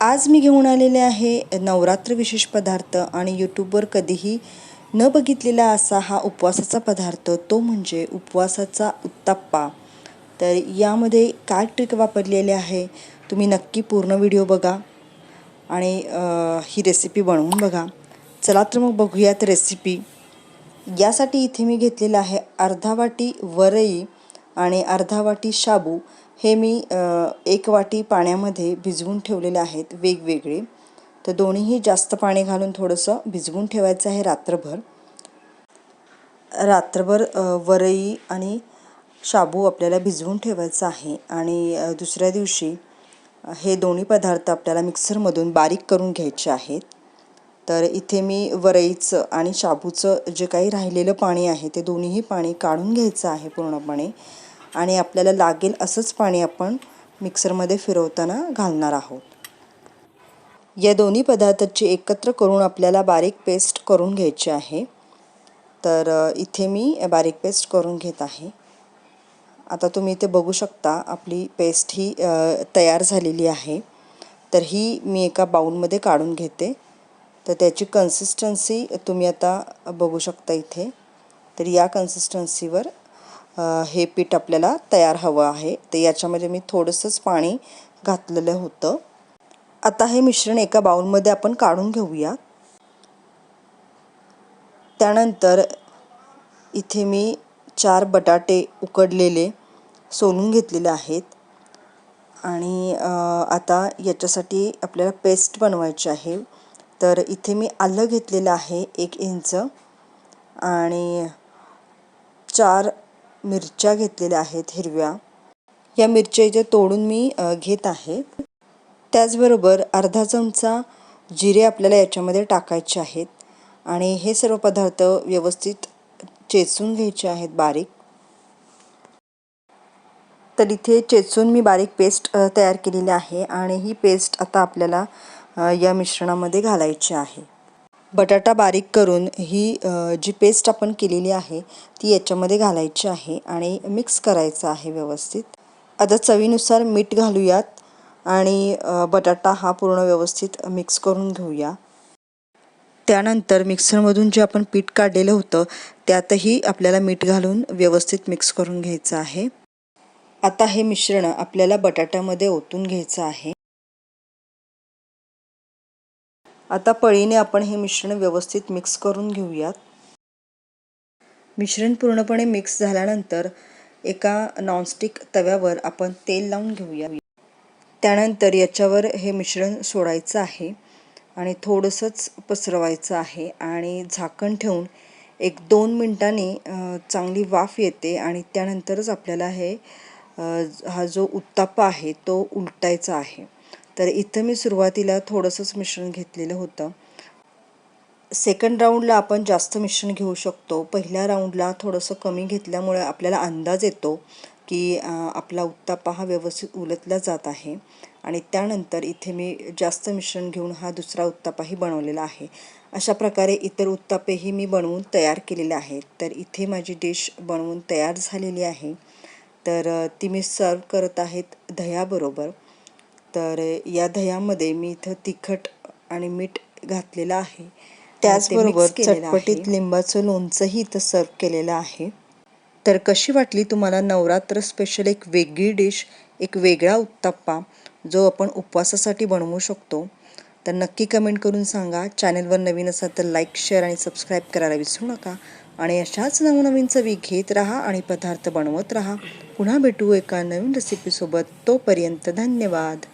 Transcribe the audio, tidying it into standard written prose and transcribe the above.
आज मी घेऊन आलेले आहे नवरात्र विशेष पदार्थ आणि यूट्यूबवर कधीही न बघितलेला असा हा उपवासाचा पदार्थ, तो म्हणजे उपवासाचा उत्तप्पा. तर यामध्ये काय ट्रिक वापरलेली आहे तुम्ही नक्की पूर्ण व्हिडिओ बघा आणि ही रेसिपी बनवून बघा. चला तर मग बघूयात रेसिपी. यासाठी इथे मी घेतलेलं आहे अर्धा वाटी वरई आणि अर्धा वाटी शाबू. हे मी 1 वाटी पाण्यामध्ये भिजवून ठेवलेले आहेत वेगवेगळे. तर दोन्हीही जास्त पाणी घालून थोडंसं भिजवून ठेवायचं आहे रात्रभर. वरई आणि शाबू आपल्याला भिजवून ठेवायचं आहे आणि दुसऱ्या दिवशी हे दोन्ही पदार्थ आपल्याला मिक्सरमधून बारीक करून घ्यायचे आहेत. तर इथे मी वरईचं आणि शाबूचं जे काही राहिलेलं पाणी आहे ते दोन्हीही पाणी काढून घ्यायचं आहे पूर्णपणे आणि आपल्याला लागेल असंच पाणी आपण मिक्सरमध्ये फिरवताना घालणार आहोत. या दोन्ही पदार्थाची एकत्र करून आपल्याला बारीक पेस्ट करून घ्यायची आहे. तर इथे मी बारीक पेस्ट करून घेत आहे. आता तुम्ही इथे बघू शकता आपली पेस्ट ही तयार झालेली आहे. तर ही मी एका बाउलमध्ये काढून घेते. तर त्याची कन्सिस्टन्सी तुम्ही आता बघू शकता इथे. तर या कन्सिस्टन्सीवर हे पीठ आपल्याला तयार हवं आहे. तर याच्यामध्ये मी थोडंसंच पाणी घातलेलं होतं. आता हे मिश्रण एका बाउलमध्ये आपण काढून घेऊया. त्यानंतर इथे मी 4 बटाटे उकडलेले सोलून घेतलेले आहेत आणि आता याच्यासाठी आपल्याला पेस्ट बनवायची आहे. तर इथे मी आलं घेतलेलं आहे 1 इंच आणि 4 मिरच्या घेतलेल्या आहेत हिरव्या. या मिरच्या इथे तोडून मी घेत आहे. त्याचबरोबर अर्धा चमचा जिरे आपल्याला याच्यामध्ये टाकायचे आहेत आणि हे सर्व पदार्थ व्यवस्थित चेचून घ्यायचे आहेत बारीक. तर इथे चेचून मी बारीक पेस्ट तयार केलेली आहे आणि ही पेस्ट आता आपल्याला या मिश्रणामध्ये घालायची आहे. बटाटा बारीक करून ही जी पेस्ट आपण केलेली आहे ती याच्यामध्ये घालायची आहे आणि मिक्स करायचं आहे व्यवस्थित. आता चवीनुसार मीठ घालूयात आणि बटाटा हा पूर्ण व्यवस्थित मिक्स करून घेऊया. त्यानंतर मिक्सरमधून जे आपण पीठ काढलेलं होतं त्यातही आपल्याला मीठ घालून व्यवस्थित मिक्स करून घ्यायचं आहे. आता हे मिश्रण आपल्याला बटाट्यामध्ये ओतून घ्यायचं आहे. आता पळीने आपण हे मिश्रण व्यवस्थित मिक्स करून घेऊयात. मिश्रण पूर्णपणे मिक्स झाल्यानंतर एका नॉनस्टिक तव्यावर आपण तेल लावून घेऊया. त्यानंतर याच्यावर हे मिश्रण सोडायचं आहे आणि थोडंसंच पसरवायचं आहे आणि झाकण ठेवून 1-2 मिनिटांनी चांगली वाफ येते आणि त्यानंतरच आपल्याला हा जो उत्तप्पा आहे तो उलटायचा आहे. तर इथं मी सुरुवातीला थोडंसंच मिश्रण घेतलेलं होतं. सेकंड राऊंडला आपण जास्त मिश्रण घेऊ शकतो. पहिल्या राऊंडला थोडंसं कमी घेतल्यामुळे आपल्याला अंदाज येतो की आपला उत्तप्पा हा व्यवस्थित उलटला जात आहे आणि त्यानंतर इथे मी जास्त मिश्रण घेऊन हा दुसरा उत्तप्पाही बनवलेला आहे. अशा प्रकारे इतर उत्तप्पेही मी बनवून तयार केलेले आहेत. तर इथे माझी डिश बनवून तयार झालेली आहे. तर ती मी सर्व करत आहेत दह्याबरोबर. तर या दह्यामध्ये मी इथं तिखट आणि मीठ घातलेलं आहे. त्याचबरोबर चटपटीत लिंबाचं लोणचंही इथं सर्व केलेलं आहे. तर कशी वाटली तुम्हाला नवरात्र स्पेशल एक वेगळी डिश, एक वेगळा उत्तप्पा जो आपण उपवासासाठी बनवू शकतो? तर नक्की कमेंट करून सांगा. चॅनलवर नवीन असाल तर लाईक, शेअर आणि सबस्क्राईब करायला विसरू नका आणि अशाच नवनवीन चवी घेत राहा आणि पदार्थ बनवत राहा. पुन्हा भेटू एका नवीन रेसिपीसोबत. तोपर्यंत धन्यवाद.